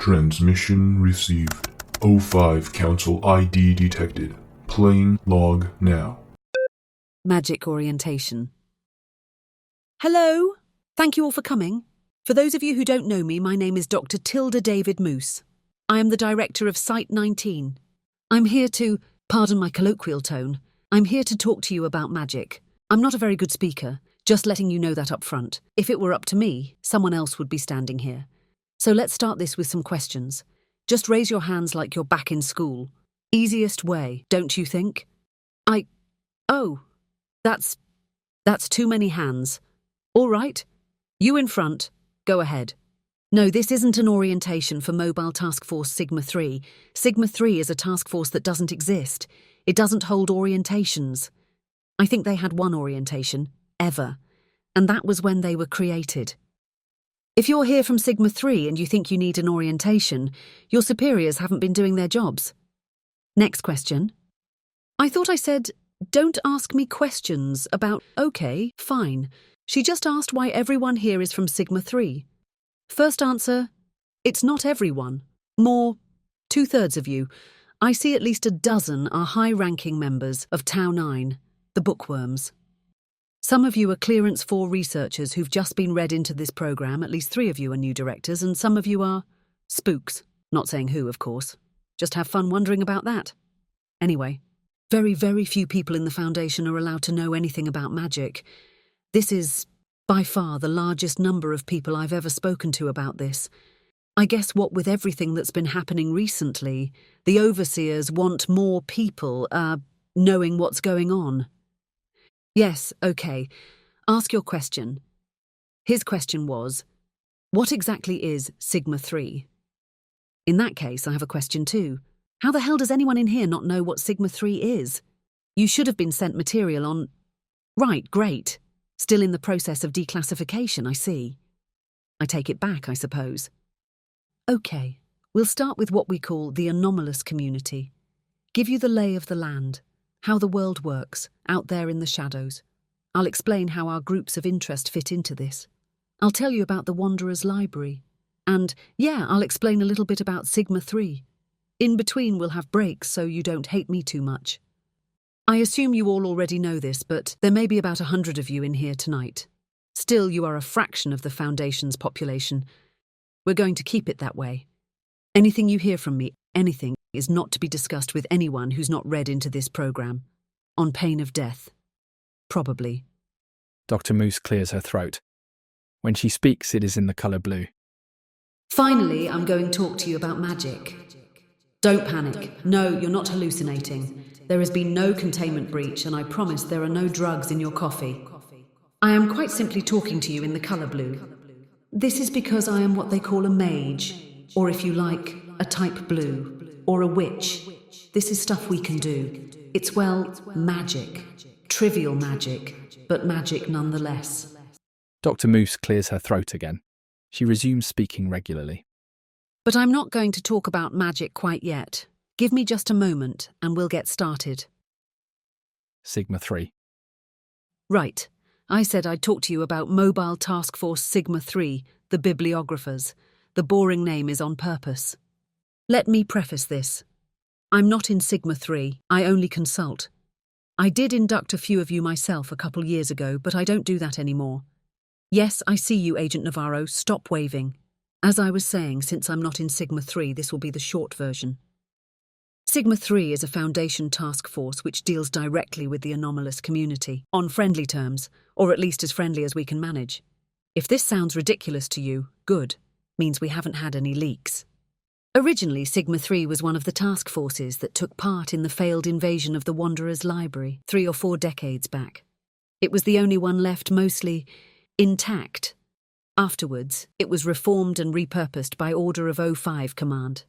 Transmission received. O5 Council ID detected. Playing log now. Magic orientation. Hello! Thank you all for coming. For those of you who don't know me, my name is Dr. Tilda David Moose. I am the director of Site 19. I'm here to, pardon my colloquial tone, I'm here to talk to you about magic. I'm not a very good speaker, just letting you know that up front. If it were up to me, someone else would be standing here. So let's start this with some questions. Just raise your hands like you're back in school. Easiest way, don't you think? Oh, that's too many hands. All right, you in front, go ahead. No, this isn't an orientation for Mobile Task Force Sigma 3. Sigma 3 is a task force that doesn't exist. It doesn't hold orientations. I think they had one orientation, ever, and that was when they were created. If you're here from Sigma 3 and you think you need an orientation, your superiors haven't been doing their jobs. Next question. I thought I said, don't ask me questions about, okay, fine. She just asked why everyone here is from Sigma 3. First answer, it's not everyone. More, 2/3 of you. I see at least a dozen are high-ranking members of Tau 9, the bookworms. Some of you are Clearance 4 researchers who've just been read into this program, at least 3 of you are new directors, and some of you are spooks. Not saying who, of course. Just have fun wondering about that. Anyway, very, very few people in the Foundation are allowed to know anything about magic. This is, by far, the largest number of people I've ever spoken to about this. I guess what with everything that's been happening recently, the overseers want more people, knowing what's going on. Yes, okay. Ask your question. His question was, what exactly is Sigma 3? In that case, I have a question too. How the hell does anyone in here not know what Sigma 3 is? You should have been sent material on... Right, great. Still in the process of declassification, I see. I take it back, I suppose. Okay, we'll start with what we call the anomalous community. Give you the lay of the land, how the world works, out there in the shadows. I'll explain how our groups of interest fit into this. I'll tell you about the Wanderer's Library. And, yeah, I'll explain a little bit about Sigma 3. In between, we'll have breaks so you don't hate me too much. I assume you all already know this, but there may be about 100 of you in here tonight. Still, you are a fraction of the Foundation's population. We're going to keep it that way. Anything you hear from me, anything, is not to be discussed with anyone who's not read into this program. On pain of death. Probably. Dr. Moose clears her throat. When she speaks, it is in the colour blue. Finally, I'm going to talk to you about magic. Don't panic. No, you're not hallucinating. There has been no containment breach, and I promise there are no drugs in your coffee. I am quite simply talking to you in the colour blue. This is because I am what they call a mage, or if you like, a type blue, or a witch. This is stuff we can do. It's, well, magic. Trivial magic, but magic nonetheless. Dr. Moose clears her throat again. She resumes speaking regularly. But I'm not going to talk about magic quite yet. Give me just a moment and we'll get started. Sigma 3. Right. I said I'd talk to you about Mobile Task Force Sigma 3, the bibliographers. The boring name is on purpose. Let me preface this. I'm not in Sigma 3, I only consult. I did induct a few of you myself a couple years ago, but I don't do that anymore. Yes, I see you, Agent Navarro, stop waving. As I was saying, since I'm not in Sigma 3, this will be the short version. Sigma 3 is a Foundation task force which deals directly with the anomalous community, on friendly terms, or at least as friendly as we can manage. If this sounds ridiculous to you, good, means we haven't had any leaks. Originally, Sigma 3 was one of the task forces that took part in the failed invasion of the Wanderer's Library 3 or 4 decades back. It was the only one left mostly intact. Afterwards, it was reformed and repurposed by order of O5 Command.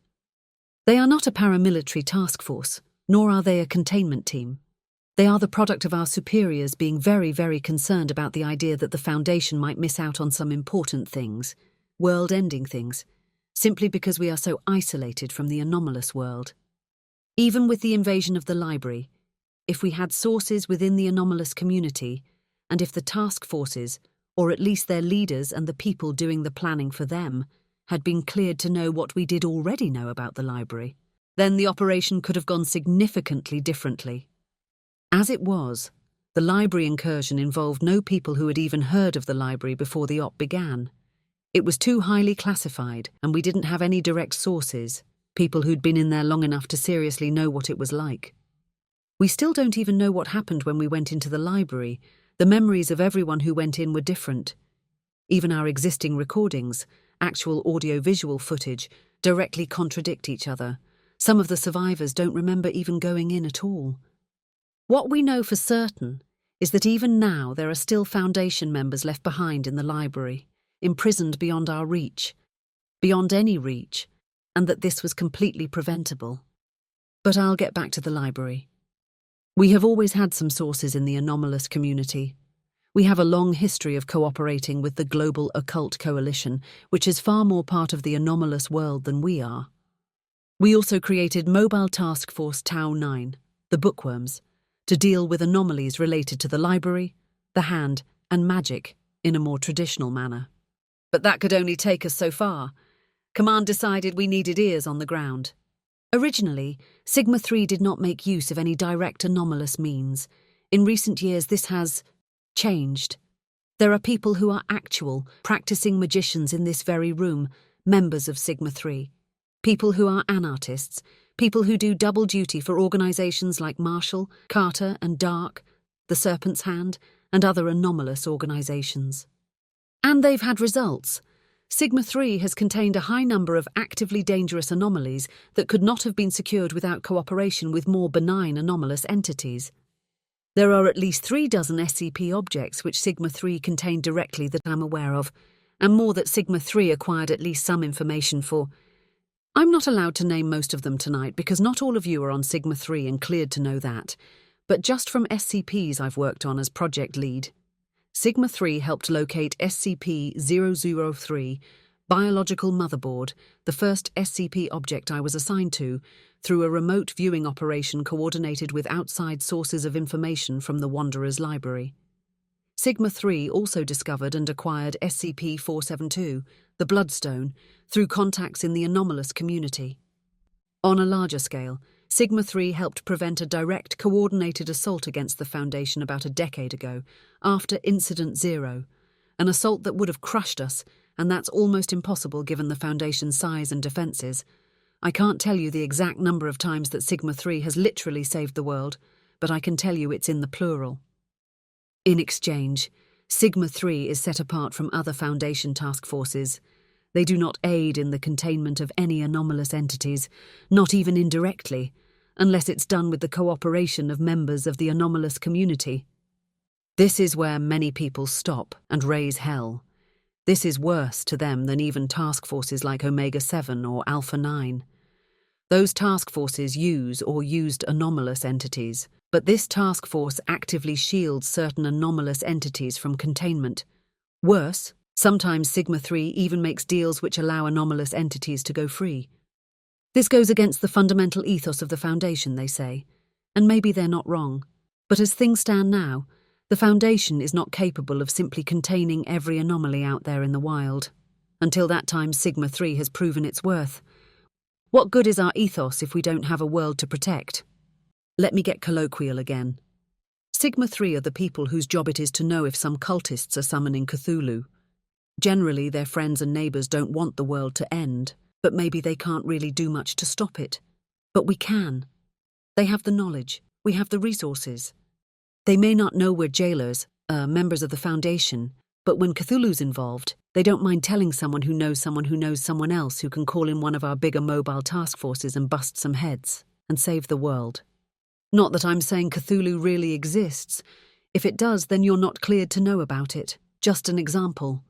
They are not a paramilitary task force, nor are they a containment team. They are the product of our superiors being very, very concerned about the idea that the Foundation might miss out on some important things, world-ending things, simply because we are so isolated from the anomalous world. Even with the invasion of the library, if we had sources within the anomalous community, and if the task forces, or at least their leaders and the people doing the planning for them, had been cleared to know what we did already know about the library, then the operation could have gone significantly differently. As it was, the library incursion involved no people who had even heard of the library before the op began. It was too highly classified, and we didn't have any direct sources, people who'd been in there long enough to seriously know what it was like. We still don't even know what happened when we went into the library. The memories of everyone who went in were different. Even our existing recordings, actual audio-visual footage, directly contradict each other. Some of the survivors don't remember even going in at all. What we know for certain is that even now there are still Foundation members left behind in the library, imprisoned beyond our reach, beyond any reach, and that this was completely preventable. But I'll get back to the library. We have always had some sources in the anomalous community. We have a long history of cooperating with the Global Occult Coalition, which is far more part of the anomalous world than we are. We also created Mobile Task Force Tau 9, the Bookworms, to deal with anomalies related to the library, the hand, and magic in a more traditional manner. But that could only take us so far. Command decided we needed ears on the ground. Originally, Sigma 3 did not make use of any direct anomalous means. In recent years, this has changed. There are people who are actual, practicing magicians in this very room, members of Sigma 3. People who are anartists, people who do double duty for organizations like Marshall, Carter, and Dark, the Serpent's Hand, and other anomalous organizations. And they've had results. Sigma 3 has contained a high number of actively dangerous anomalies that could not have been secured without cooperation with more benign anomalous entities. There are at least 36 SCP objects which Sigma 3 contained directly that I'm aware of, and more that Sigma 3 acquired at least some information for. I'm not allowed to name most of them tonight because not all of you are on Sigma 3 and cleared to know that, but just from SCPs I've worked on as project lead. Sigma 3 helped locate SCP-003, Biological Motherboard, the first SCP object I was assigned to, through a remote viewing operation coordinated with outside sources of information from the Wanderer's library. Sigma 3 also discovered and acquired SCP-472, the Bloodstone, through contacts in the anomalous community. On a larger scale, Sigma 3 helped prevent a direct, coordinated assault against the Foundation about a decade ago, after Incident Zero, an assault that would have crushed us, and that's almost impossible given the Foundation's size and defenses. I can't tell you the exact number of times that Sigma 3 has literally saved the world, but I can tell you it's in the plural. In exchange, Sigma 3 is set apart from other Foundation task forces. They do not aid in the containment of any anomalous entities, not even indirectly, unless it's done with the cooperation of members of the anomalous community. This is where many people stop and raise hell. This is worse to them than even task forces like Omega-7 or Alpha-9. Those task forces use or used anomalous entities, but this task force actively shields certain anomalous entities from containment. Worse, sometimes Sigma 3 even makes deals which allow anomalous entities to go free. This goes against the fundamental ethos of the Foundation, they say, and maybe they're not wrong. But as things stand now, the Foundation is not capable of simply containing every anomaly out there in the wild. Until that time, Sigma 3 has proven its worth. What good is our ethos if we don't have a world to protect? Let me get colloquial again. Sigma 3 are the people whose job it is to know if some cultists are summoning Cthulhu. Generally, their friends and neighbours don't want the world to end, but maybe they can't really do much to stop it. But we can. They have the knowledge. We have the resources. They may not know we're jailers, members of the Foundation, but when Cthulhu's involved, they don't mind telling someone who knows someone else who can call in one of our bigger mobile task forces and bust some heads and save the world. Not that I'm saying Cthulhu really exists. If it does, then you're not cleared to know about it. Just an example.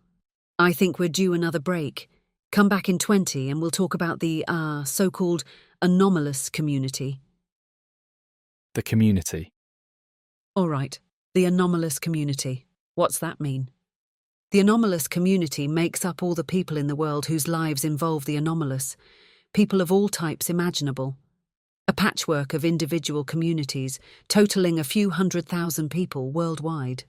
I think we're due another break. Come back in 20 and we'll talk about the, so-called anomalous community. The community. All right, the anomalous community. What's that mean? The anomalous community makes up all the people in the world whose lives involve the anomalous, people of all types imaginable. A patchwork of individual communities, totaling a few 100,000 people worldwide.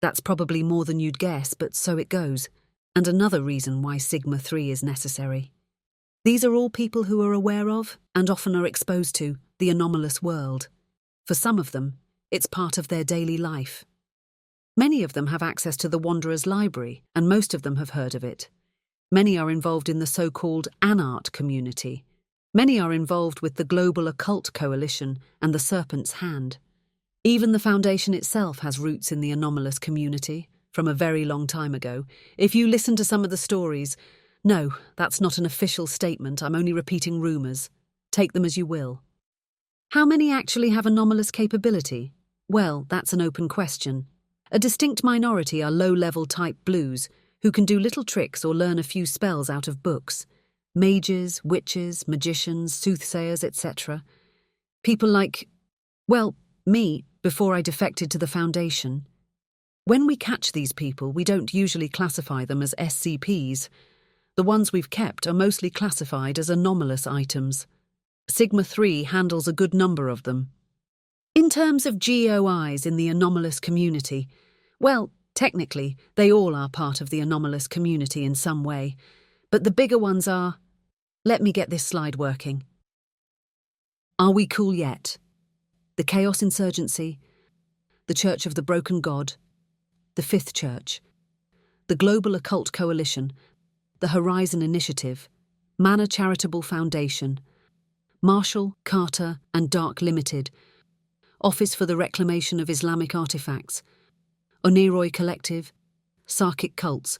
That's probably more than you'd guess, but so it goes. and another reason why Sigma 3 is necessary. These are all people who are aware of, and often are exposed to, the anomalous world. For some of them, it's part of their daily life. Many of them have access to the Wanderer's Library, and most of them have heard of it. Many are involved in the so-called Anart community. Many are involved with the Global Occult Coalition and the Serpent's Hand. Even the Foundation itself has roots in the anomalous community, from a very long time ago. If you listen to some of the stories, no, that's not an official statement, I'm only repeating rumours. Take them as you will. How many actually have anomalous capability? Well, that's an open question. A distinct minority are low-level type blues, who can do little tricks or learn a few spells out of books. Mages, witches, magicians, soothsayers, etc. People like, well, me, before I defected to the Foundation. When we catch these people, we don't usually classify them as SCPs. The ones we've kept are mostly classified as anomalous items. Sigma 3 handles a good number of them. In terms of GOIs in the anomalous community, well, technically, they all are part of the anomalous community in some way, but the bigger ones are... Let me get this slide working. Are we cool yet? The Chaos Insurgency, the Church of the Broken God, the Fifth Church, the Global Occult Coalition, the Horizon Initiative, Manor Charitable Foundation, Marshall, Carter and Dark Limited, Office for the Reclamation of Islamic Artifacts, Oneiroi Collective, Sarkic Cults,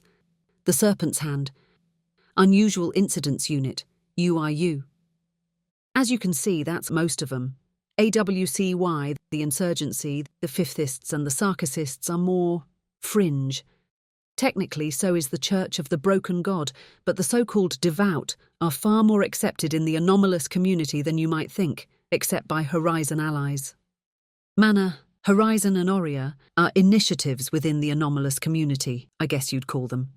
the Serpent's Hand, Unusual Incidents Unit, UIU. As you can see, that's most of them. AWCY, the Insurgency, the Fifthists and the Sarkists are more fringe. Technically, so is the Church of the Broken God, but the so-called devout are far more accepted in the anomalous community than you might think, except by Horizon allies. Manor, Horizon and Aurea are initiatives within the anomalous community, I guess you'd call them.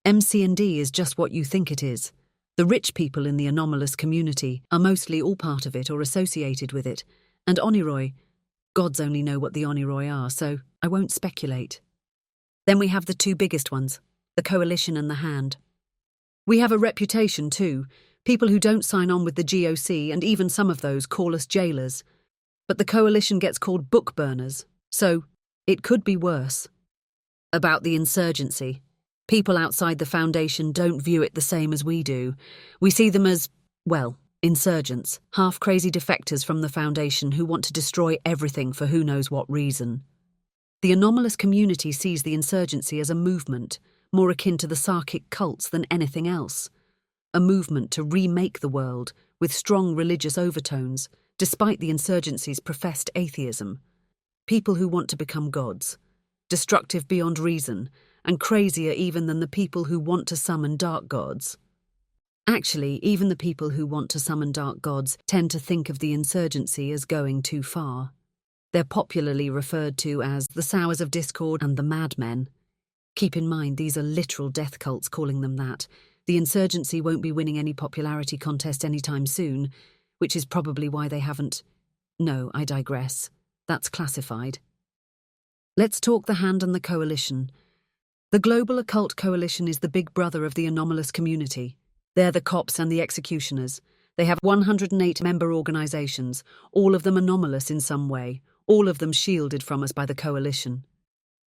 MC&D is just what you think it is. The rich people in the anomalous community are mostly all part of it or associated with it, and Oneiroi, gods only know what the Oneiroi are, so I won't speculate. Then we have the two biggest ones, the Coalition and the Hand. We have a reputation too, people who don't sign on with the GOC, and even some of those call us jailers. But the Coalition gets called book burners, so it could be worse. About the insurgency, people outside the Foundation don't view it the same as we do. We see them as, well, insurgents, half-crazy defectors from the Foundation who want to destroy everything for who knows what reason. The anomalous community sees the insurgency as a movement, more akin to the Sarkic cults than anything else. A movement to remake the world, with strong religious overtones, despite the insurgency's professed atheism. People who want to become gods, destructive beyond reason, and crazier even than the people who want to summon dark gods. Actually, even the people who want to summon dark gods tend to think of the insurgency as going too far. They're popularly referred to as the Sowers of Discord and the Madmen. Keep in mind, these are literal death cults calling them that. The insurgency won't be winning any popularity contest anytime soon, which is probably why they haven't... No, I digress. That's classified. Let's talk the Hand and the Coalition. The Global Occult Coalition is the big brother of the anomalous community. They're the cops and the executioners. They have 108 member organizations, all of them anomalous in some way, all of them shielded from us by the Coalition.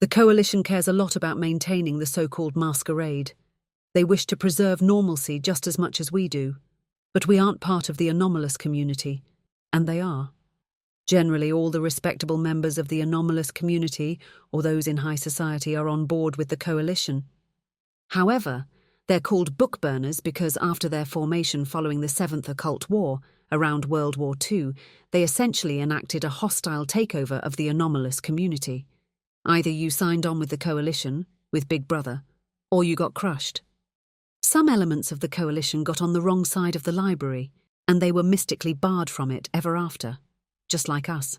The Coalition cares a lot about maintaining the so-called masquerade. They wish to preserve normalcy just as much as we do. But we aren't part of the anomalous community, and they are. Generally, all the respectable members of the anomalous community or those in high society are on board with the Coalition. However, they're called book burners because after their formation following the Seventh Occult War, around World War II, they essentially enacted a hostile takeover of the anomalous community. Either you signed on with the Coalition, with Big Brother, or you got crushed. Some elements of the Coalition got on the wrong side of the library, and they were mystically barred from it ever after, just like us.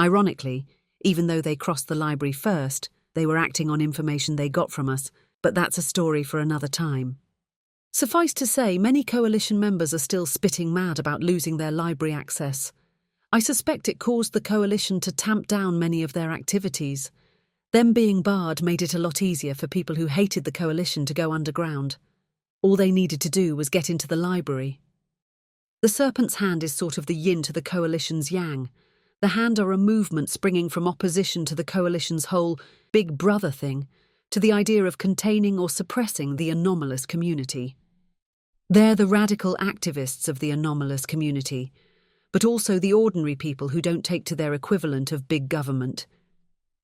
Ironically, even though they crossed the library first, they were acting on information they got from us, but that's a story for another time. Suffice to say, many Coalition members are still spitting mad about losing their library access. I suspect it caused the Coalition to tamp down many of their activities. Them being barred made it a lot easier for people who hated the coalition to go underground. All they needed to do was get into the library. The Serpent's Hand is sort of the yin to the coalition's yang. The Hand are a movement springing from opposition to the coalition's whole Big Brother thing, to the idea of containing or suppressing the anomalous community. They're the radical activists of the anomalous community, but also the ordinary people who don't take to their equivalent of big government.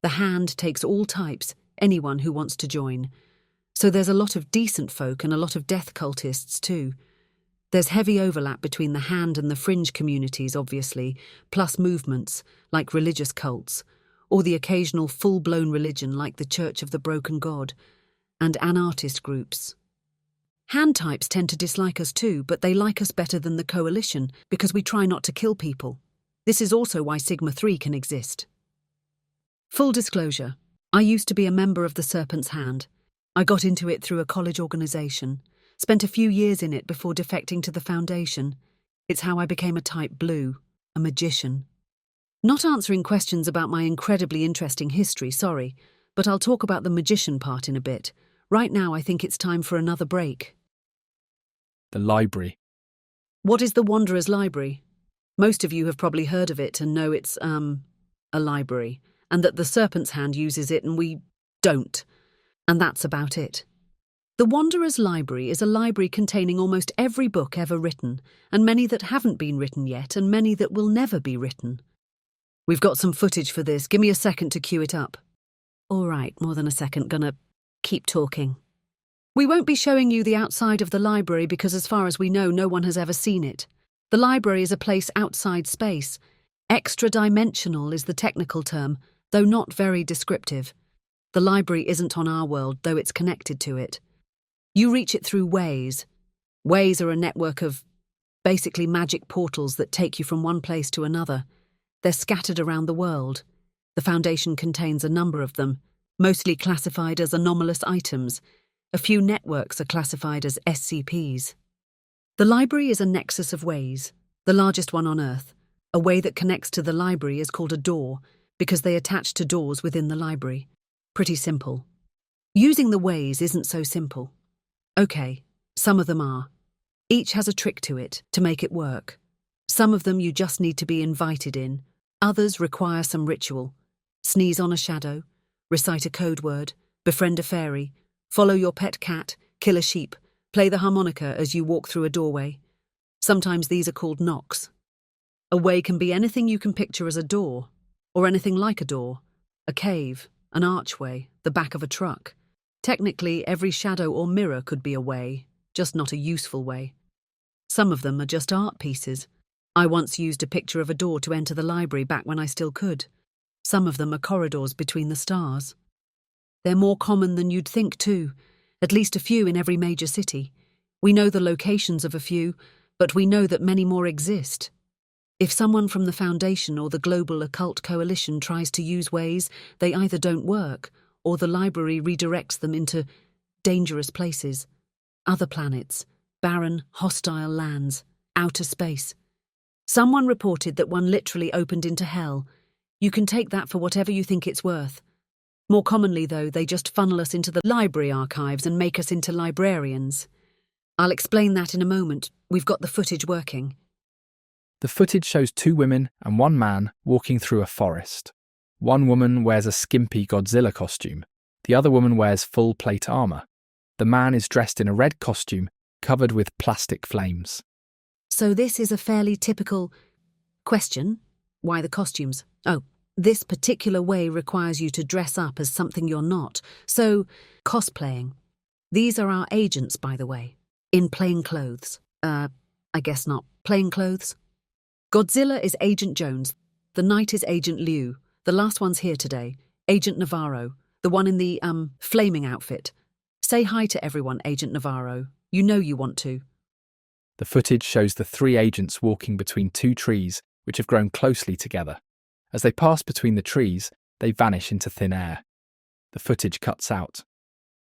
The Hand takes all types, anyone who wants to join. So there's a lot of decent folk and a lot of death cultists too. There's heavy overlap between the Hand and the fringe communities, obviously, plus movements, like religious cults, or the occasional full-blown religion like the Church of the Broken God, and anarchist groups. Hand types tend to dislike us too, but they like us better than the coalition because we try not to kill people. This is also why Sigma 3 can exist. Full disclosure, I used to be a member of the Serpent's Hand. I got into it through a college organisation, spent a few years in it before defecting to the Foundation. It's how I became a Type Blue, a magician. Not answering questions about my incredibly interesting history, sorry, but I'll talk about the magician part in a bit. Right now I think it's time for another break. The library. What is the Wanderer's Library? Most of you have probably heard of it and know it's, a library, and that the Serpent's Hand uses it and we don't. And that's about it. The Wanderer's Library is a library containing almost every book ever written, and many that haven't been written yet, and many that will never be written. We've got some footage for this. Give me a second to cue it up. All right, more than a second. Gonna keep talking. We won't be showing you the outside of the library because as far as we know, no one has ever seen it. The library is a place outside space. Extra-dimensional is the technical term, though not very descriptive. The library isn't on our world, though it's connected to it. You reach it through ways. Ways are a network of, basically magic portals that take you from one place to another. They're scattered around the world. The Foundation contains a number of them, mostly classified as anomalous items. A few networks are classified as SCPs. The library is a nexus of ways, the largest one on Earth. A way that connects to the library is called a door, because they attach to doors within the library. Pretty simple. Using the ways isn't so simple. Okay, some of them are. Each has a trick to it, to make it work. Some of them you just need to be invited in. Others require some ritual. Sneeze on a shadow, recite a code word, befriend a fairy, follow your pet cat, kill a sheep, play the harmonica as you walk through a doorway. Sometimes these are called knocks. A way can be anything you can picture as a door, or anything like a door, a cave, an archway, the back of a truck. Technically, every shadow or mirror could be a way, just not a useful way. Some of them are just art pieces. I once used a picture of a door to enter the library back when I still could. Some of them are corridors between the stars. They're more common than you'd think too, at least a few in every major city. We know the locations of a few, but we know that many more exist. If someone from the Foundation or the Global Occult Coalition tries to use ways, they either don't work, or the library redirects them into dangerous places, other planets, barren, hostile lands, outer space. Someone reported that one literally opened into hell. You can take that for whatever you think it's worth. More commonly, though, they just funnel us into the library archives and make us into librarians. I'll explain that in a moment. We've got the footage working. The footage shows two women and one man walking through a forest. One woman wears a skimpy Godzilla costume. The other woman wears full plate armour. The man is dressed in a red costume covered with plastic flames. So this is a fairly typical question. Why the costumes? Oh, this particular way requires you to dress up as something you're not. So, cosplaying. These are our agents, by the way. In plain clothes. I guess not. Plain clothes? Godzilla is Agent Jones. The Knight is Agent Liu. The last one's here today. Agent Navarro. The one in the, flaming outfit. Say hi to everyone, Agent Navarro. You know you want to. The footage shows the three agents walking between two trees which have grown closely together. As they pass between the trees, they vanish into thin air. The footage cuts out.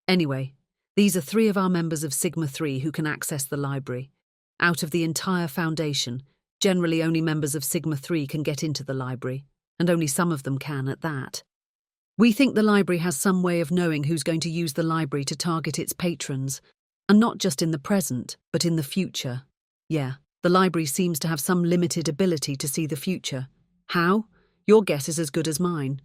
Anyway, these are three of our members of Sigma 3 who can access the library. Out of the entire Foundation, generally only members of Sigma 3 can get into the library, and only some of them can at that. We think the library has some way of knowing who's going to use the library to target its patrons, and not just in the present, but in the future. Yeah, the library seems to have some limited ability to see the future. How? Your guess is as good as mine.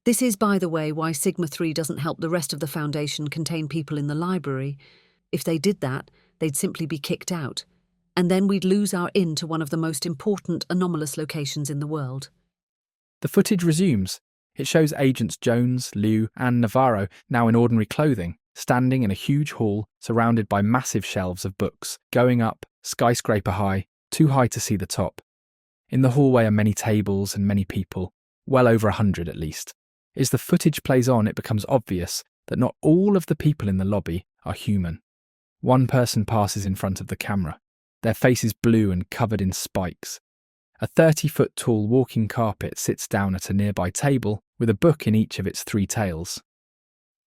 This is, by the way, why Sigma 3 doesn't help the rest of the Foundation contain people in the library. If they did that, they'd simply be kicked out, and then we'd lose our in to one of the most important anomalous locations in the world. The footage resumes. It shows Agents Jones, Liu, and Navarro, now in ordinary clothing, standing in a huge hall surrounded by massive shelves of books, going up, skyscraper high, too high to see the top. In the hallway are many tables and many people, well over 100 at least. As the footage plays on, it becomes obvious that not all of the people in the lobby are human. One person passes in front of the camera, their face is blue and covered in spikes. A 30-foot-tall walking carpet sits down at a nearby table with a book in each of its 3 tails.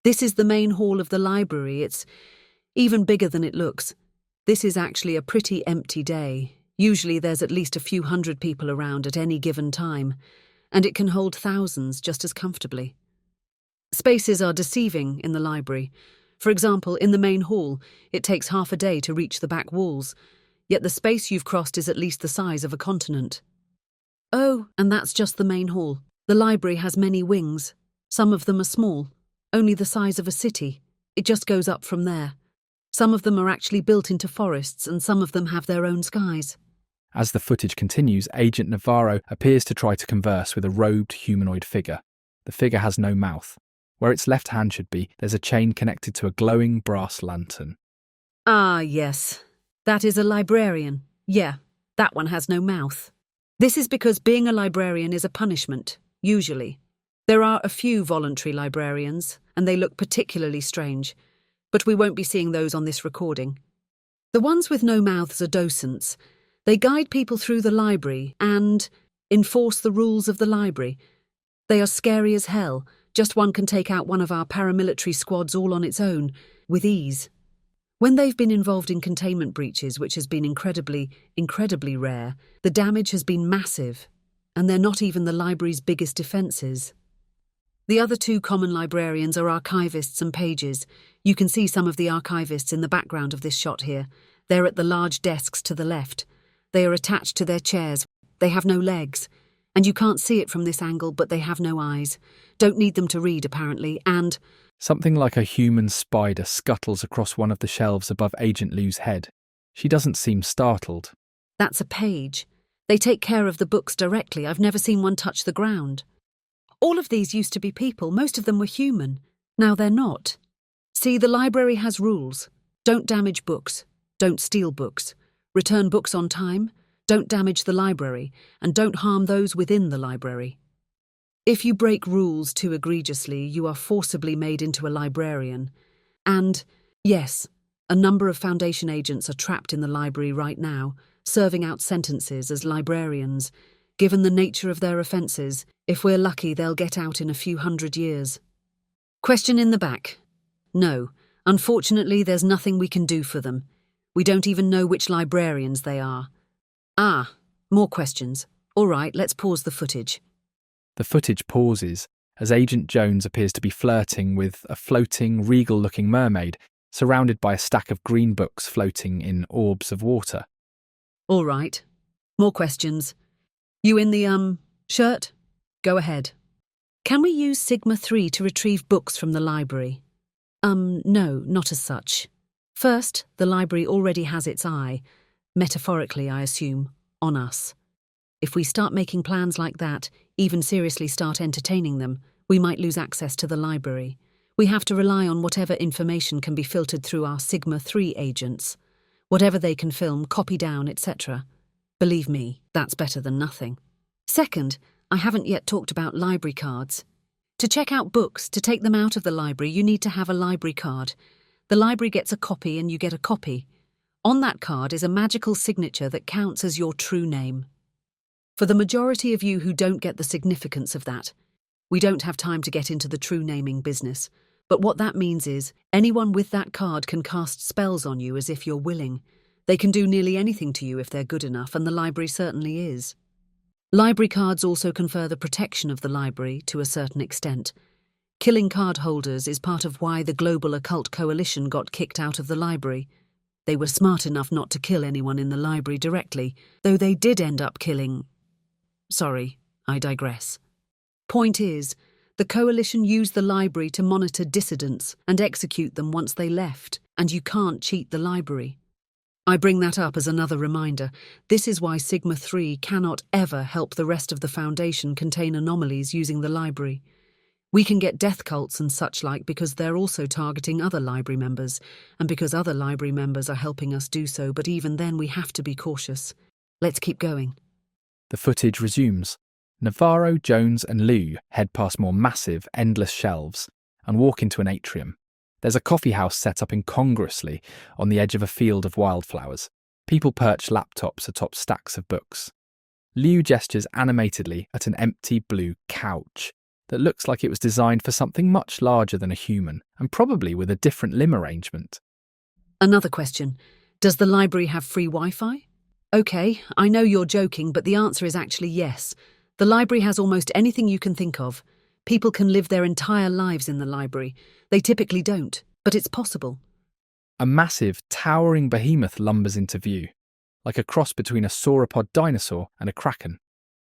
This is the main hall of the library. It's even bigger than it looks. This is actually a pretty empty day. Usually there's at least a few hundred people around at any given time, and it can hold thousands just as comfortably. Spaces are deceiving in the library. For example, in the main hall, it takes half a day to reach the back walls, yet the space you've crossed is at least the size of a continent. Oh, and that's just the main hall. The library has many wings. Some of them are small, only the size of a city. It just goes up from there. Some of them are actually built into forests, and some of them have their own skies. As the footage continues, Agent Navarro appears to try to converse with a robed humanoid figure. The figure has no mouth. Where its left hand should be, there's a chain connected to a glowing brass lantern. Ah, yes. That is a librarian. Yeah, that one has no mouth. This is because being a librarian is a punishment, usually. There are a few voluntary librarians, and they look particularly strange, but we won't be seeing those on this recording. The ones with no mouths are docents. They guide people through the library and enforce the rules of the library. They are scary as hell. Just one can take out one of our paramilitary squads all on its own, with ease. When they've been involved in containment breaches, which has been incredibly rare, the damage has been massive, and they're not even the library's biggest defences. The other 2 common librarians are archivists and pages. You can see some of the archivists in the background of this shot here. They're at the large desks to the left. They are attached to their chairs. They have no legs. And you can't see it from this angle, but they have no eyes. Don't need them to read, apparently, and... Something like a human spider scuttles across one of the shelves above Agent Liu's head. She doesn't seem startled. That's a page. They take care of the books directly. I've never seen one touch the ground. All of these used to be people. Most of them were human. Now they're not. See, the library has rules. Don't damage books. Don't steal books. Return books on time. Don't damage the library. And don't harm those within the library. If you break rules too egregiously, you are forcibly made into a librarian. And, yes, a number of Foundation agents are trapped in the library right now, serving out sentences as librarians. Given the nature of their offences, if we're lucky, they'll get out in a few hundred years. Question in the back. No, unfortunately, there's nothing we can do for them. We don't even know which librarians they are. Ah, more questions. All right, let's pause the footage. The footage pauses as Agent Jones appears to be flirting with a floating, regal-looking mermaid surrounded by a stack of green books floating in orbs of water. All right. More questions. You in the, shirt? Go ahead. Can we use Sigma 3 to retrieve books from the library? No, not as such. First, the library already has its eye, metaphorically I assume, on us. If we start making plans like that, even seriously start entertaining them, we might lose access to the library. We have to rely on whatever information can be filtered through our Sigma 3 agents. Whatever they can film, copy down, etc. Believe me, that's better than nothing. Second, I haven't yet talked about library cards. To check out books, to take them out of the library, you need to have a library card. The library gets a copy and you get a copy. On that card is a magical signature that counts as your true name. For the majority of you who don't get the significance of that, we don't have time to get into the true naming business. But what that means is, anyone with that card can cast spells on you as if you're willing. They can do nearly anything to you if they're good enough, and the library certainly is. Library cards also confer the protection of the library to a certain extent. Killing card holders is part of why the Global Occult Coalition got kicked out of the library. They were smart enough not to kill anyone in the library directly, though they did end up killing... Sorry, I digress. Point is, the Coalition used the library to monitor dissidents and execute them once they left, and you can't cheat the library. I bring that up as another reminder. This is why Sigma-3 cannot ever help the rest of the Foundation contain anomalies using the library. We can get death cults and such like because they're also targeting other library members, and because other library members are helping us do so, but even then we have to be cautious. Let's keep going. The footage resumes. Navarro, Jones and Liu head past more massive, endless shelves and walk into an atrium. There's a coffee house set up incongruously on the edge of a field of wildflowers. People perch laptops atop stacks of books. Liu gestures animatedly at an empty blue couch that looks like it was designed for something much larger than a human, and probably with a different limb arrangement. Another question. Does the library have free Wi-Fi? Okay, I know you're joking, but the answer is actually yes. The library has almost anything you can think of. People can live their entire lives in the library. They typically don't, but it's possible. A massive, towering behemoth lumbers into view, like a cross between a sauropod dinosaur and a kraken.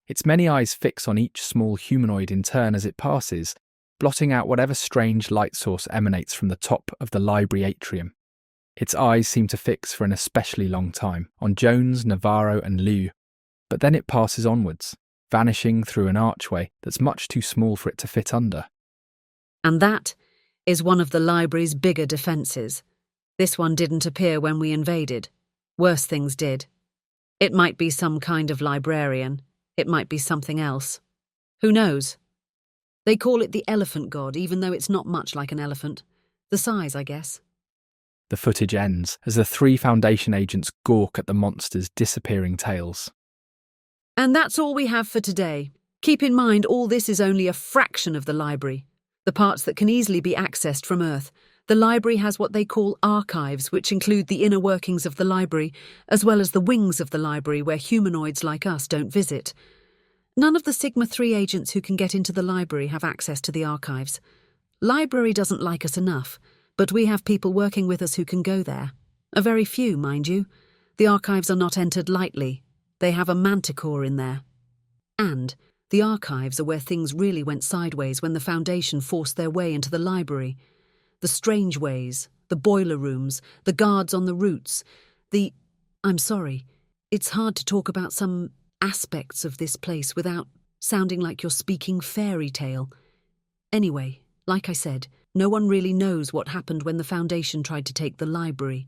Its many eyes fix on each small humanoid in turn as it passes, blotting out whatever strange light source emanates from the top of the library atrium. Its eyes seem to fix for an especially long time on Jones, Navarro and Liu, but then it passes onwards, vanishing through an archway that's much too small for it to fit under. And that is one of the library's bigger defences. This one didn't appear when we invaded. Worse things did. It might be some kind of librarian. It might be something else. Who knows? They call it the elephant god, even though it's not much like an elephant. The size, I guess. The footage ends as the 3 Foundation agents gawk at the monster's disappearing tails. And that's all we have for today. Keep in mind all this is only a fraction of the library, the parts that can easily be accessed from Earth. The library has what they call archives, which include the inner workings of the library, as well as the wings of the library where humanoids like us don't visit. None of the Sigma-3 agents who can get into the library have access to the archives. Library doesn't like us enough, but we have people working with us who can go there. A very few, mind you. The archives are not entered lightly. They have a manticore in there. And the archives are where things really went sideways when the Foundation forced their way into the library. The strange ways, the boiler rooms, the guards on the routes, I'm sorry, it's hard to talk about some aspects of this place without sounding like you're speaking fairy tale. Anyway, like I said, no one really knows what happened when the Foundation tried to take the library.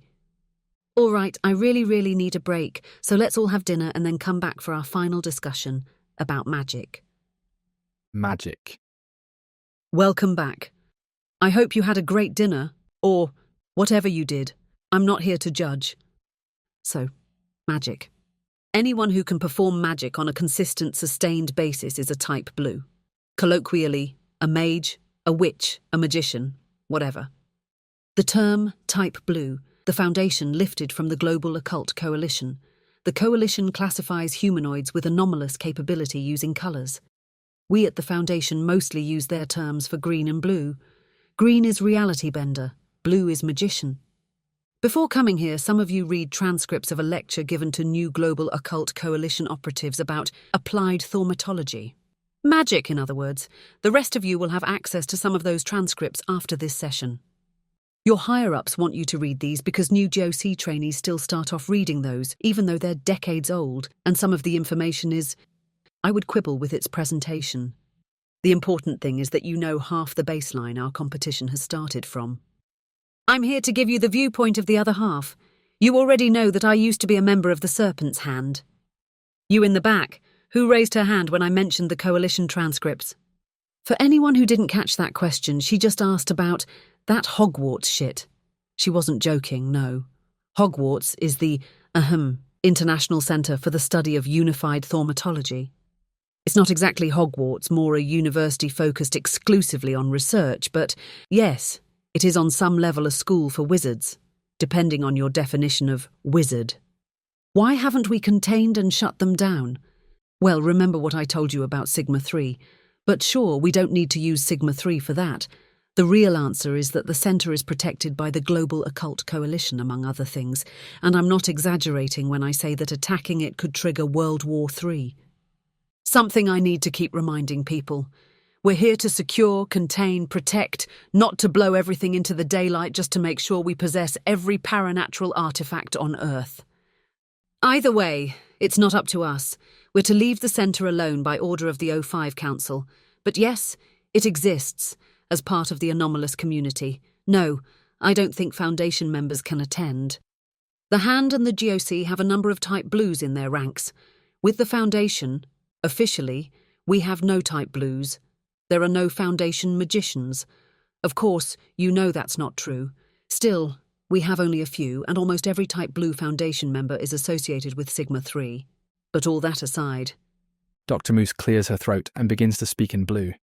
All right, I really need a break, so let's all have dinner and then come back for our final discussion about magic. Magic. Welcome back. I hope you had a great dinner, or whatever you did. I'm not here to judge. So, magic. Anyone who can perform magic on a consistent, sustained basis is a type blue. Colloquially, a mage, a witch, a magician, whatever. The term type blue, the Foundation lifted from the Global Occult Coalition. The Coalition classifies humanoids with anomalous capability using colours. We at the Foundation mostly use their terms for green and blue. Green is reality bender, blue is magician. Before coming here, some of you read transcripts of a lecture given to new Global Occult Coalition operatives about applied thaumatology. Magic, in other words. The rest of you will have access to some of those transcripts after this session. Your higher-ups want you to read these because new GOC trainees still start off reading those, even though they're decades old, and some of the information is... I would quibble with its presentation. The important thing is that you know half the baseline our competition has started from. I'm here to give you the viewpoint of the other half. You already know that I used to be a member of the Serpent's Hand. You in the back, who raised her hand when I mentioned the Coalition transcripts? For anyone who didn't catch that question, she just asked about that Hogwarts shit. She wasn't joking, no. Hogwarts is the, International Centre for the Study of Unified Thaumatology. It's not exactly Hogwarts, more a university focused exclusively on research, but yes, it is on some level a school for wizards, depending on your definition of wizard. Why haven't we contained and shut them down? Well, remember what I told you about Sigma-3. But sure, we don't need to use Sigma 3 for that. The real answer is that the center is protected by the Global Occult Coalition, among other things, and I'm not exaggerating when I say that attacking it could trigger World War III. Something I need to keep reminding people. We're here to secure, contain, protect, not to blow everything into the daylight just to make sure we possess every paranatural artifact on Earth. Either way, it's not up to us. We're to leave the center alone by order of the O5 Council. But yes, it exists as part of the anomalous community. No, I don't think Foundation members can attend. The Hand and the GOC have a number of Type Blues in their ranks. With the Foundation, officially, we have no Type Blues. There are no Foundation magicians. Of course, you know that's not true. Still, we have only a few, and almost every Type Blue Foundation member is associated with Sigma 3. But all that aside... Dr. Moose clears her throat and begins to speak in blue.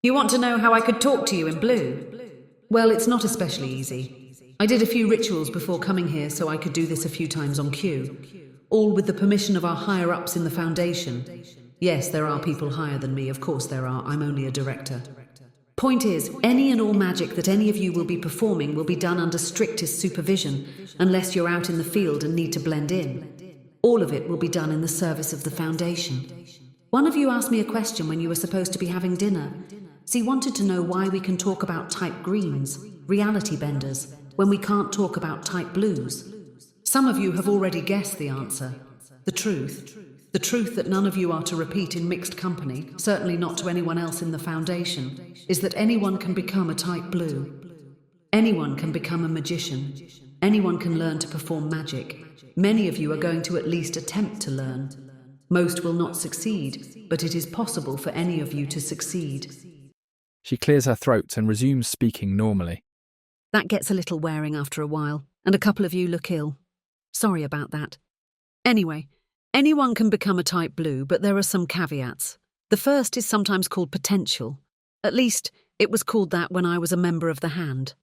You want to know how I could talk to you in blue? Well, it's not especially easy. I did a few rituals before coming here so I could do this a few times on cue. All with the permission of our higher-ups in the Foundation. Yes, there are people higher than me, of course there are. I'm only a director. Point is, any and all magic that any of you will be performing will be done under strictest supervision, unless you're out in the field and need to blend in. All of it will be done in the service of the Foundation. One of you asked me a question when you were supposed to be having dinner. She wanted to know why we can talk about Type Greens, reality benders, when we can't talk about Type Blues. Some of you have already guessed the answer. The truth that none of you are to repeat in mixed company, certainly not to anyone else in the Foundation, is that anyone can become a Type Blue. Anyone can become a magician. Anyone can learn to perform magic. Many of you are going to at least attempt to learn. Most will not succeed, but it is possible for any of you to succeed. She clears her throat and resumes speaking normally. That gets a little wearing after a while, and a couple of you look ill. Sorry about that. Anyway, anyone can become a Type Blue, but there are some caveats. The first is sometimes called potential. At least, it was called that when I was a member of the Hand.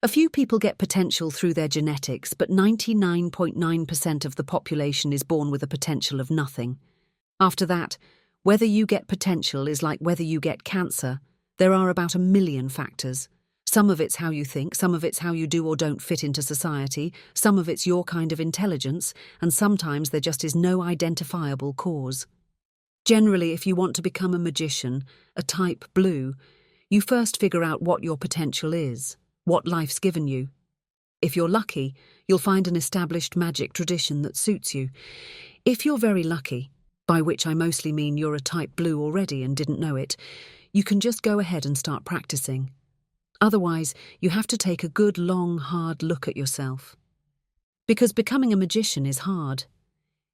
A few people get potential through their genetics, but 99.9% of the population is born with a potential of nothing. After that, whether you get potential is like whether you get cancer. There are about 1 million factors. Some of it's how you think, some of it's how you do or don't fit into society, some of it's your kind of intelligence, and sometimes there just is no identifiable cause. Generally, if you want to become a magician, a Type Blue, you first figure out what your potential is, what life's given you. If you're lucky, you'll find an established magic tradition that suits you. If you're very lucky, by which I mostly mean you're a Type Blue already and didn't know it, you can just go ahead and start practicing. Otherwise, you have to take a good, long, hard look at yourself. Because becoming a magician is hard.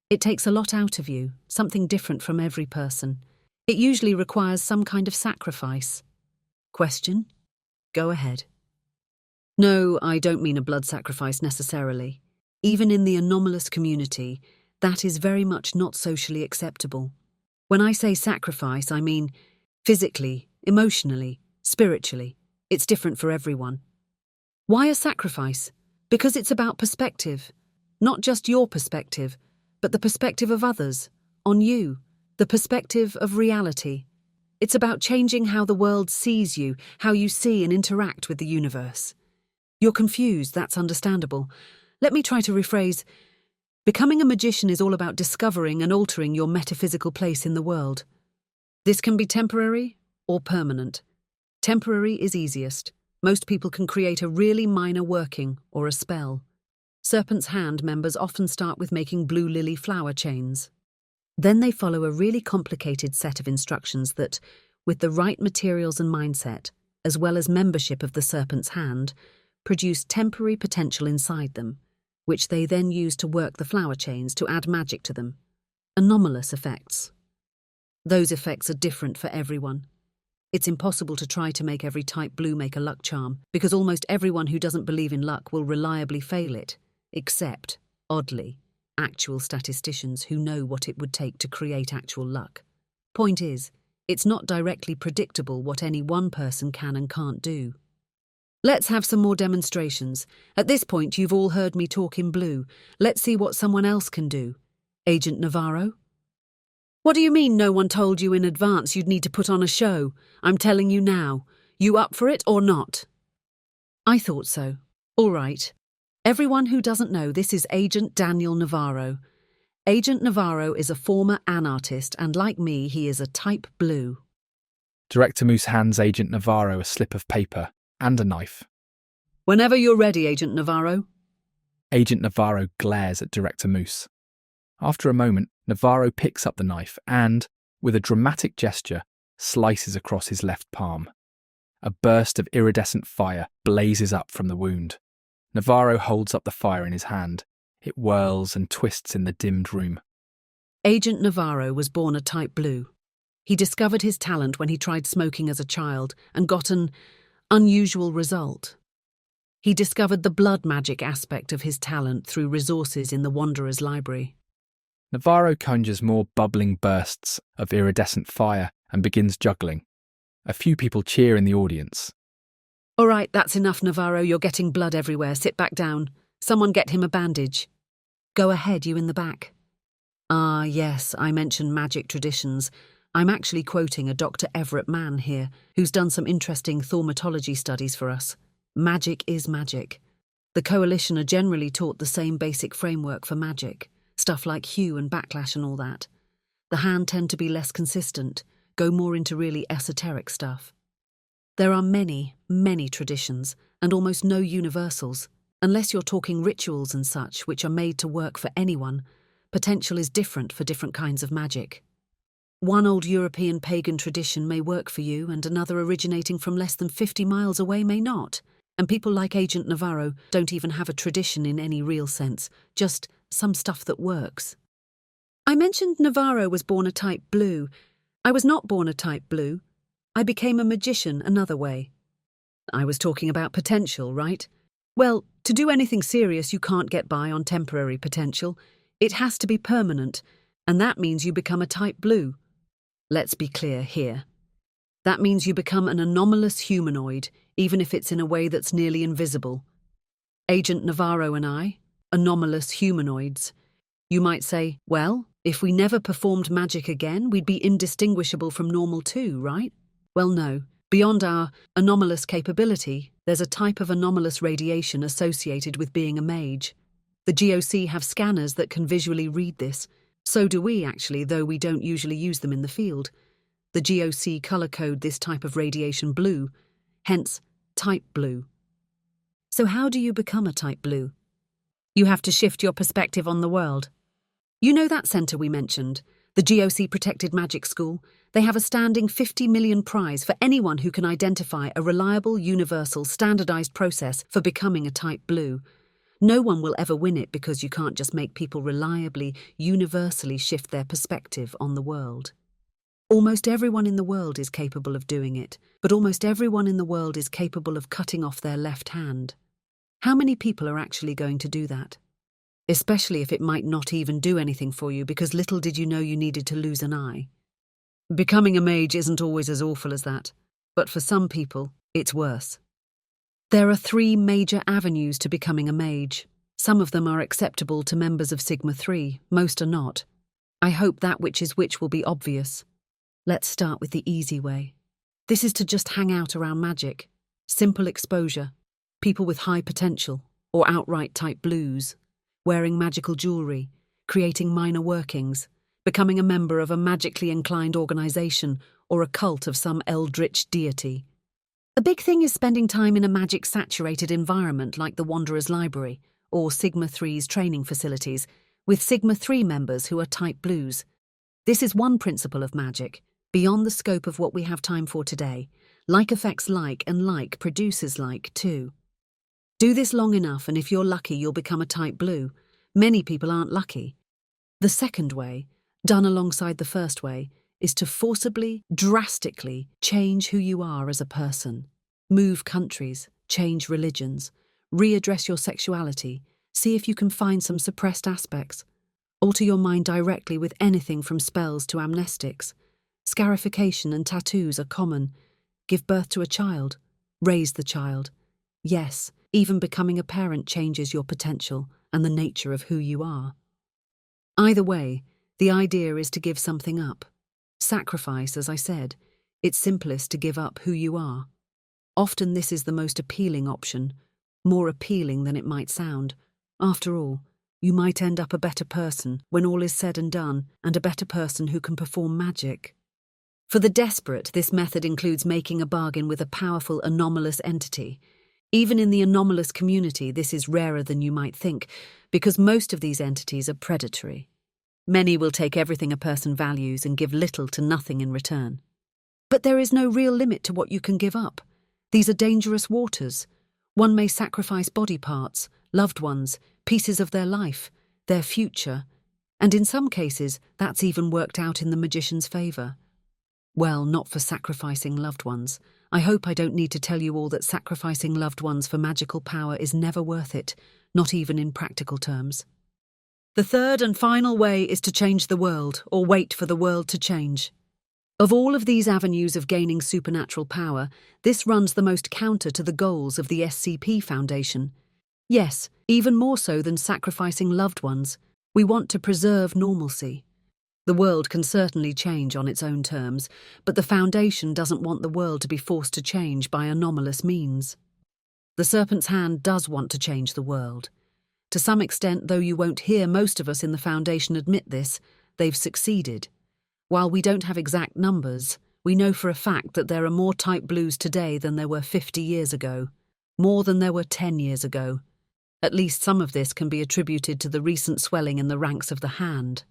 It takes a lot out of you, something different from every person. It usually requires some kind of sacrifice. Question? Go ahead. No, I don't mean a blood sacrifice necessarily. Even in the anomalous community, that is very much not socially acceptable. When I say sacrifice, I mean physically, emotionally, spiritually. It's different for everyone. Why a sacrifice? Because it's about perspective. Not just your perspective, but the perspective of others, on you, the perspective of reality. It's about changing how the world sees you, how you see and interact with the universe. You're confused, that's understandable. Let me try to rephrase. Becoming a magician is all about discovering and altering your metaphysical place in the world. This can be temporary or permanent. Temporary is easiest. Most people can create a really minor working or a spell. Serpent's Hand members often start with making blue lily flower chains. Then they follow a really complicated set of instructions that, with the right materials and mindset, as well as membership of the Serpent's Hand, produce temporary potential inside them, which they then use to work the flower chains to add magic to them. Anomalous effects. Those effects are different for everyone. It's impossible to try to make every Type Blue make a luck charm, because almost everyone who doesn't believe in luck will reliably fail it, except, oddly, actual statisticians who know what it would take to create actual luck. Point is, it's not directly predictable what any one person can and can't do. Let's have some more demonstrations. At this point, you've all heard me talk in blue. Let's see what someone else can do. Agent Navarro? What do you mean no one told you in advance you'd need to put on a show? I'm telling you now. You up for it or not? I thought so. All right. Everyone who doesn't know, this is Agent Daniel Navarro. Agent Navarro is a former AN artist, and like me, he is a type blue. Director Moose hands Agent Navarro a slip of paper and a knife. Whenever you're ready, Agent Navarro. Agent Navarro glares at Director Moose. After a moment, Navarro picks up the knife and, with a dramatic gesture, slices across his left palm. A burst of iridescent fire blazes up from the wound. Navarro holds up the fire in his hand. It whirls and twists in the dimmed room. Agent Navarro was born a type blue. He discovered his talent when he tried smoking as a child and got an unusual result. He discovered the blood magic aspect of his talent through resources in the Wanderer's library. Navarro conjures more bubbling bursts of iridescent fire and begins juggling. A few people cheer in the audience. All right, that's enough, Navarro. You're getting blood everywhere. Sit back down. Someone get him a bandage. Go ahead, you in the back. Ah, yes, I mentioned magic traditions. I'm actually quoting a Dr. Everett Mann here, who's done some interesting thaumatology studies for us. Magic is magic. The Coalition are generally taught the same basic framework for magic, stuff like hue and backlash and all that. The hand tend to be less consistent, go more into really esoteric stuff. There are many, many traditions, and almost no universals. Unless you're talking rituals and such, which are made to work for anyone, potential is different for different kinds of magic. One old European pagan tradition may work for you, and another originating from less than 50 miles away may not. And people like Agent Navarro don't even have a tradition in any real sense, just some stuff that works. I mentioned Navarro was born a type blue. I was not born a type blue. I became a magician another way. I was talking about potential, right? Well, to do anything serious, you can't get by on temporary potential. It has to be permanent, and that means you become a type blue. Let's be clear here. That means you become an anomalous humanoid, even if it's in a way that's nearly invisible. Agent Navarro and I, anomalous humanoids. You might say, well, if we never performed magic again, we'd be indistinguishable from normal too, right? Well, no. Beyond our anomalous capability, there's a type of anomalous radiation associated with being a mage. The GOC have scanners that can visually read this. So do we, actually, though we don't usually use them in the field. The GOC color code this type of radiation blue, hence type blue. So how do you become a type blue? You have to shift your perspective on the world. You know that center we mentioned, the GOC Protected Magic School? They have a standing 50 million prize for anyone who can identify a reliable, universal, standardized process for becoming a type blue. No one will ever win it because you can't just make people reliably, universally shift their perspective on the world. Almost everyone in the world is capable of doing it, but almost everyone in the world is capable of cutting off their left hand. How many people are actually going to do that? Especially if it might not even do anything for you, because little did you know you needed to lose an eye. Becoming a mage isn't always as awful as that, but for some people, it's worse. There are 3 major avenues to becoming a mage. Some of them are acceptable to members of Sigma 3, most are not. I hope that which is which will be obvious. Let's start with the easy way. This is to just hang out around magic. Simple exposure. People with high potential, or outright type blues. Wearing magical jewelry. Creating minor workings. Becoming a member of a magically inclined organization or a cult of some eldritch deity. A big thing is spending time in a magic-saturated environment like the Wanderer's Library or Sigma 3's training facilities with Sigma 3 members who are type blues. This is one principle of magic, beyond the scope of what we have time for today. Like affects like and like produces like too. Do this long enough and if you're lucky you'll become a type blue. Many people aren't lucky. The second way, done alongside the first way, is to forcibly, drastically change who you are as a person. Move countries, change religions, readdress your sexuality, see if you can find some suppressed aspects. Alter your mind directly with anything from spells to amnestics. Scarification and tattoos are common. Give birth to a child. Raise the child. Yes, even becoming a parent changes your potential and the nature of who you are. Either way, The idea is to give something up. Sacrifice, as I said. It's simplest to give up who you are. Often this is the most appealing option, more appealing than it might sound. After all, you might end up a better person when all is said and done, and a better person who can perform magic. For the desperate, this method includes making a bargain with a powerful anomalous entity. Even in the anomalous community, this is rarer than you might think, because most of these entities are predatory. Many will take everything a person values and give little to nothing in return. But there is no real limit to what you can give up. These are dangerous waters. One may sacrifice body parts, loved ones, pieces of their life, their future, and in some cases, that's even worked out in the magician's favour. Well, not for sacrificing loved ones. I hope I don't need to tell you all that sacrificing loved ones for magical power is never worth it, not even in practical terms. The third and final way is to change the world, or wait for the world to change. Of all of these avenues of gaining supernatural power, this runs the most counter to the goals of the SCP Foundation. Yes, even more so than sacrificing loved ones, we want to preserve normalcy. The world can certainly change on its own terms, but the Foundation doesn't want the world to be forced to change by anomalous means. The Serpent's Hand does want to change the world. To some extent, though you won't hear most of us in the Foundation admit this, they've succeeded. While we don't have exact numbers, we know for a fact that there are more Type Blues today than there were 50 years ago, more than there were 10 years ago. At least some of this can be attributed to the recent swelling in the ranks of the Hand.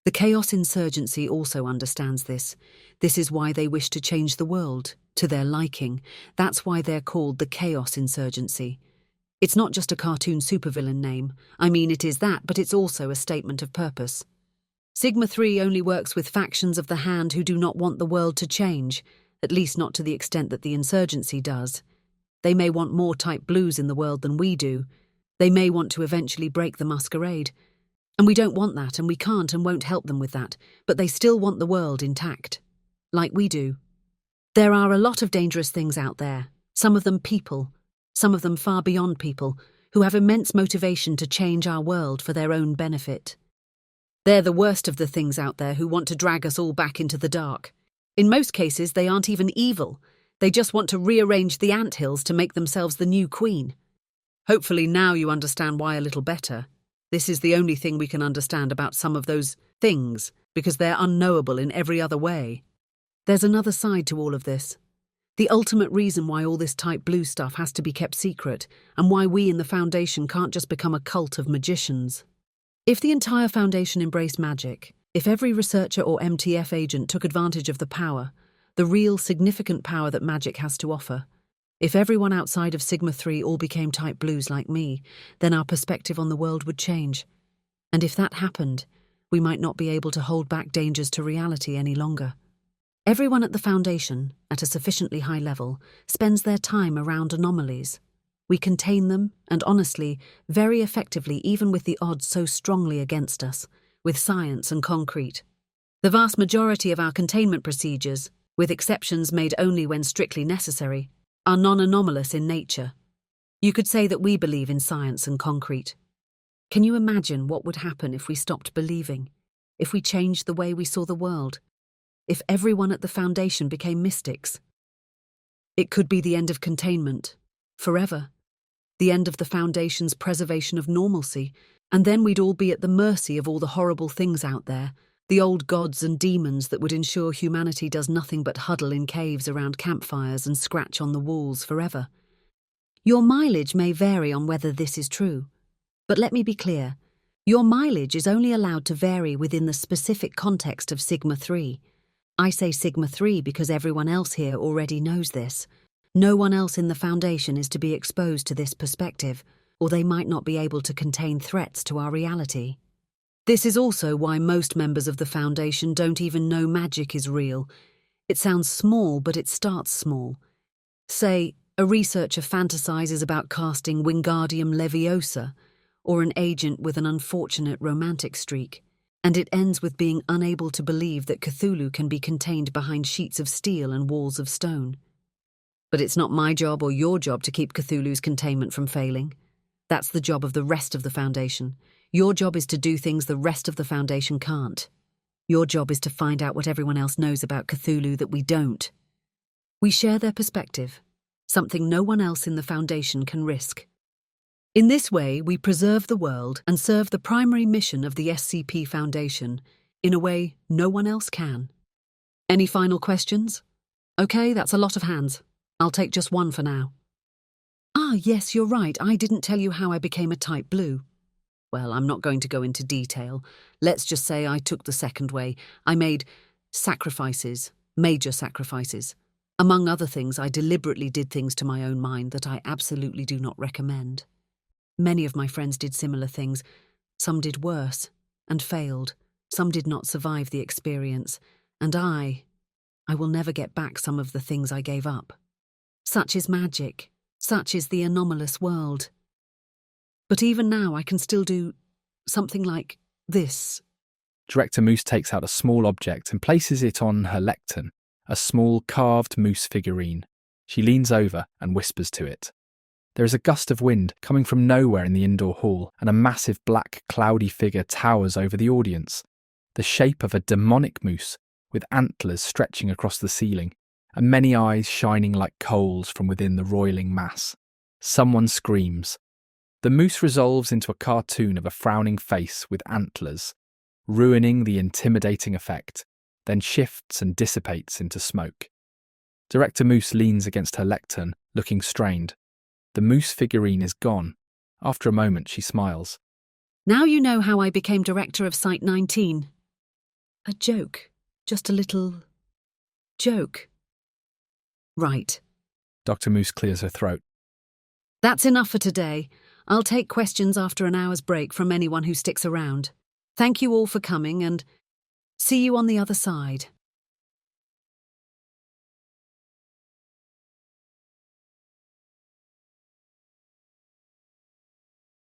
The Chaos Insurgency also understands this. This is why they wish to change the world, to their liking. That's why they're called the Chaos Insurgency. It's not just a cartoon supervillain name. I mean, it is that, but it's also a statement of purpose. Sigma 3 only works with factions of the Hand who do not want the world to change, at least not to the extent that the Insurgency does. They may want more Type Blues in the world than we do. They may want to eventually break the masquerade. And we don't want that, and we can't and won't help them with that, but they still want the world intact. Like we do. There are a lot of dangerous things out there, some of them people, some of them far beyond people, who have immense motivation to change our world for their own benefit. They're the worst of the things out there who want to drag us all back into the dark. In most cases, they aren't even evil. They just want to rearrange the anthills to make themselves the new queen. Hopefully now you understand why a little better. This is the only thing we can understand about some of those things, because they're unknowable in every other way. There's another side to all of this. The ultimate reason why all this Type Blue stuff has to be kept secret, and why we in the Foundation can't just become a cult of magicians. If the entire Foundation embraced magic, if every researcher or MTF agent took advantage of the power, the real significant power that magic has to offer, if everyone outside of Sigma 3 all became Type Blues like me, then our perspective on the world would change. And if that happened, we might not be able to hold back dangers to reality any longer. Everyone at the Foundation, at a sufficiently high level, spends their time around anomalies. We contain them, and honestly, very effectively even with the odds so strongly against us, with science and concrete. The vast majority of our containment procedures, with exceptions made only when strictly necessary, are non-anomalous in nature. You could say that we believe in science and concrete. Can you imagine what would happen if we stopped believing? If we changed the way we saw the world? If everyone at the Foundation became mystics? It could be the end of containment, forever. The end of the Foundation's preservation of normalcy, and then we'd all be at the mercy of all the horrible things out there, the old gods and demons that would ensure humanity does nothing but huddle in caves around campfires and scratch on the walls forever. Your mileage may vary on whether this is true, but let me be clear. Your mileage is only allowed to vary within the specific context of Sigma 3. I say Sigma 3 because everyone else here already knows this. No one else in the Foundation is to be exposed to this perspective, or they might not be able to contain threats to our reality. This is also why most members of the Foundation don't even know magic is real. It sounds small, but it starts small. Say, a researcher fantasizes about casting Wingardium Leviosa, or an agent with an unfortunate romantic streak, and it ends with being unable to believe that Cthulhu can be contained behind sheets of steel and walls of stone. But it's not my job or your job to keep Cthulhu's containment from failing. That's the job of the rest of the Foundation. Your job is to do things the rest of the Foundation can't. Your job is to find out what everyone else knows about Cthulhu that we don't. We share their perspective, something no one else in the Foundation can risk. In this way, we preserve the world and serve the primary mission of the SCP Foundation in a way no one else can. Any final questions? Okay, that's a lot of hands. I'll take just one for now. Ah, yes, you're right. I didn't tell you how I became a Type Blue. Well, I'm not going to go into detail. Let's just say I took the second way. I made sacrifices, major sacrifices. Among other things, I deliberately did things to my own mind that I absolutely do not recommend. Many of my friends did similar things. Some did worse and failed. Some did not survive the experience. And I will never get back some of the things I gave up. Such is magic. Such is the anomalous world. But even now I can still do something like this. Director Moose takes out a small object and places it on her lectern, a small carved moose figurine. She leans over and whispers to it. There is a gust of wind coming from nowhere in the indoor hall, and a massive black cloudy figure towers over the audience, the shape of a demonic moose with antlers stretching across the ceiling, and many eyes shining like coals from within the roiling mass. Someone screams. The moose resolves into a cartoon of a frowning face with antlers, ruining the intimidating effect, then shifts and dissipates into smoke. Director Moose leans against her lectern, looking strained. The moose figurine is gone. After a moment, she smiles. Now you know how I became director of Site 19. A joke. Just a little joke. Right. Dr. Moose clears her throat. That's enough for today. I'll take questions after an hour's break from anyone who sticks around. Thank you all for coming and see you on the other side.